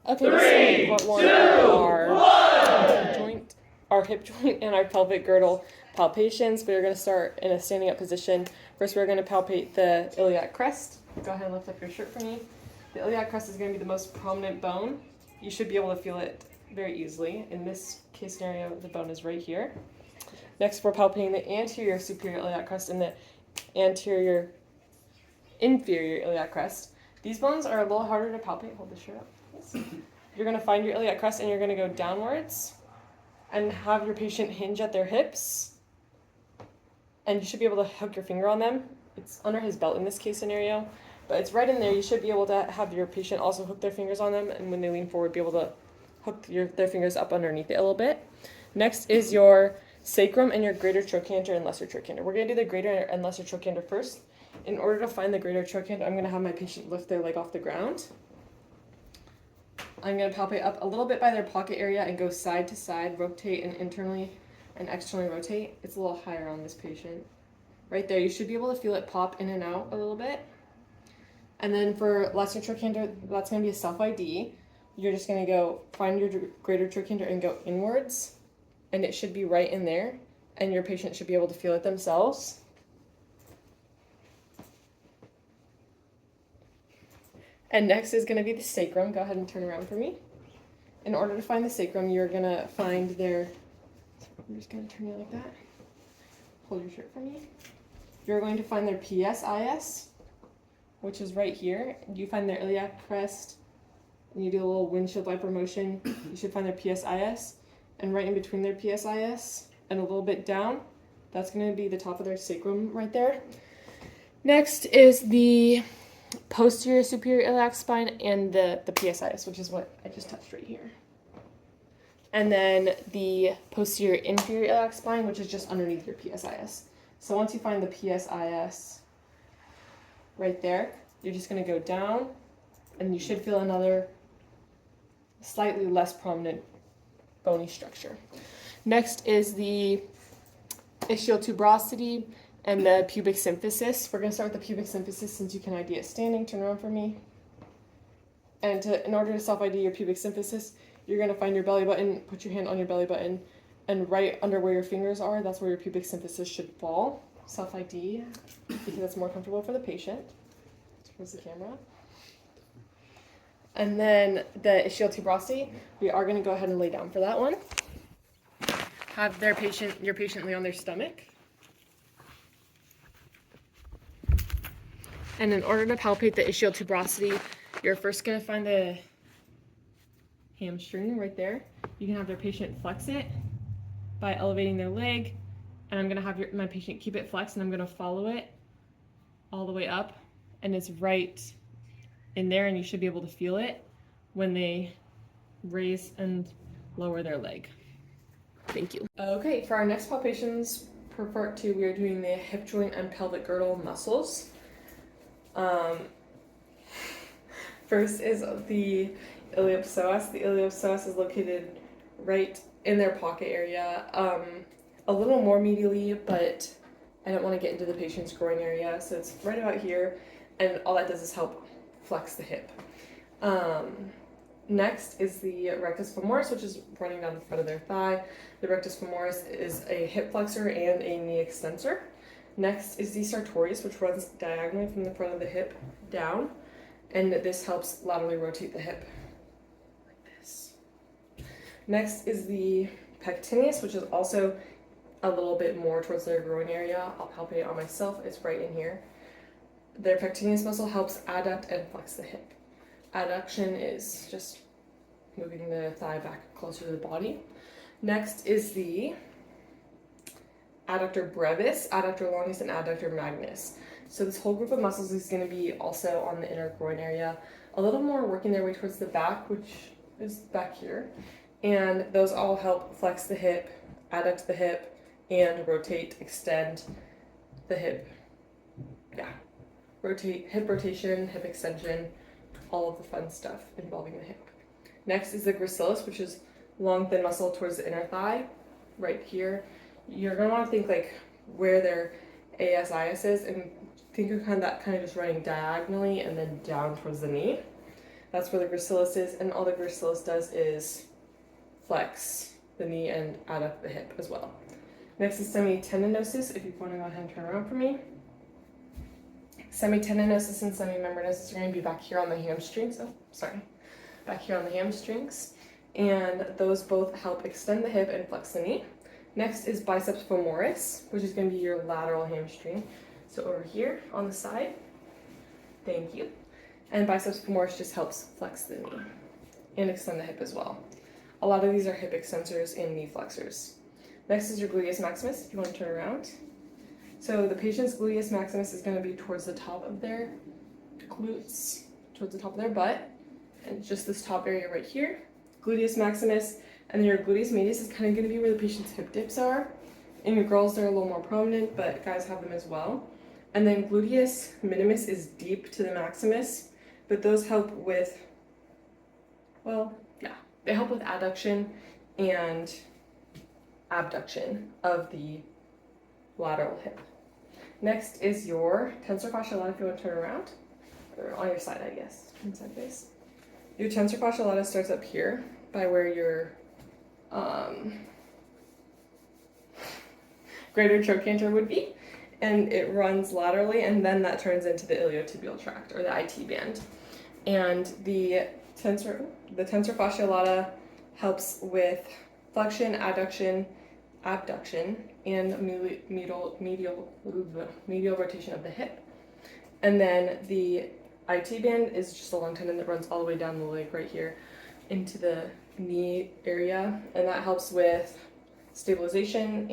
Okay, so part one are our hip joint and our pelvic girdle palpations. We're going to start in a standing up position. First, we're going to palpate the iliac crest. Go ahead and lift up your shirt for me. The iliac crest is going to be the most prominent bone. You should be able to feel it very easily. In this case scenario, the bone is right here. Next, we're palpating the anterior superior iliac crest and the anterior inferior iliac crest. These bones are a little harder to palpate. Hold the shirt up. You're going to find your iliac crest and you're going to go downwards and have your patient hinge at their hips. And you should be able to hook your finger on them. It's under his belt in this case scenario, but it's right in there. You should be able to have your patient also hook their fingers on them, and when they lean forward, be able to hook their fingers up underneath it a little bit. Next is your sacrum and your greater trochanter and lesser trochanter. We're going to do the greater and lesser trochanter first. In order to find the greater trochanter, I'm going to have my patient lift their leg off the ground. I'm going to palpate up a little bit by their pocket area and go side to side, rotate and internally and externally rotate. It's a little higher on this patient. Right there, you should be able to feel it pop in and out a little bit. And then for lesser trochanter, that's going to be a self-ID. You're just going to go find your greater trochanter and go inwards, and it should be right in there, and your patient should be able to feel it themselves. And next is going to be the sacrum. Go ahead and turn around for me. In order to find the sacrum, you're going to find their... I'm just going to turn you like that. Hold your shirt for me. You're going to find their PSIS, which is right here. You find their iliac crest, and you do a little windshield wiper motion. You should find their PSIS, and right in between their PSIS and a little bit down, that's going to be the top of their sacrum right there. Next is the posterior superior iliac spine and the PSIS, which is what I just touched right here. And then the posterior inferior iliac spine, which is just underneath your PSIS. So once you find the PSIS right there, you're just going to go down, and you should feel another slightly less prominent bony structure. Next is the ischial tuberosity and the pubic symphysis. We're going to start with the pubic symphysis since you can ID it standing. Turn around for me. And in order to self-ID your pubic symphysis, you're going to find your belly button, put your hand on your belly button, and right under where your fingers are, that's where your pubic symphysis should fall. Self-ID, because it's more comfortable for the patient. Towards the camera. And then the ischial tuberosity, we are going to go ahead and lay down for that one. Have your patient lay on their stomach. And in order to palpate the ischial tuberosity, you're first going to find the hamstring right there. You can have their patient flex it by elevating their leg, and I'm going to have my patient keep it flexed, and I'm going to follow it all the way up, and it's right in there, and you should be able to feel it when they raise and lower their leg. Thank you. Okay, for our next palpations, per part 2, we are doing the hip joint and pelvic girdle muscles. First is the iliopsoas. The iliopsoas is located right in their pocket area, a little more medially, but I don't want to get into the patient's groin area, so it's right about here, and all that does is help flex the hip. Next is the rectus femoris, which is running down the front of their thigh. The rectus femoris is a hip flexor and a knee extensor. Next is the sartorius, which runs diagonally from the front of the hip down, and this helps laterally rotate the hip like this. Next is the pectineus, which is also a little bit more towards their groin area. I'll palpate it on myself. It's right in here. Their pectineus muscle helps adduct and flex the hip. Adduction is just moving the thigh back closer to the body. Next is the adductor brevis, adductor longus, and adductor magnus. So this whole group of muscles is going to be also on the inner groin area, a little more working their way towards the back, which is back here. And those all help flex the hip, adduct the hip, and rotate, extend the hip. Yeah. Rotate, hip rotation, hip extension, all of the fun stuff involving the hip. Next is the gracilis, which is long, thin muscle towards the inner thigh, right here. You're going to want to think like where their ASIS is, and think of that kind of just running diagonally and then down towards the knee. That's where the gracilis is, and all the gracilis does is flex the knee and adduct the hip as well. Next is semitendinosus. If you want to go ahead and turn around for me. Semitendinosus and semimembranosus are going to be back here on the hamstrings. Oh, sorry. Back here on the hamstrings. And those both help extend the hip and flex the knee. Next is biceps femoris, which is going to be your lateral hamstring. So over here on the side. Thank you. And biceps femoris just helps flex the knee and extend the hip as well. A lot of these are hip extensors and knee flexors. Next is your gluteus maximus, if you want to turn around. So the patient's gluteus maximus is going to be towards the top of their glutes, towards the top of their butt, and just this top area right here. Gluteus maximus, and then your gluteus medius is kind of going to be where the patient's hip dips are. In your girls, they're a little more prominent, but guys have them as well. And then gluteus minimus is deep to the maximus, but those help with, well, yeah, they help with adduction and abduction of the lateral hip. Next is your tensor fascia lata, if you want to turn around, or on your side, I guess, turn sideways. Your tensor fascia lata starts up here by where your greater trochanter would be, and it runs laterally, and then that turns into the iliotibial tract, or the IT band. And the tensor fascia lata helps with flexion, adduction, abduction, and medial rotation of the hip. And then the IT band is just a long tendon that runs all the way down the leg right here into the knee area, and that helps with stabilization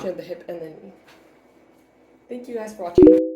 of the hip and the knee. Thank you guys for watching.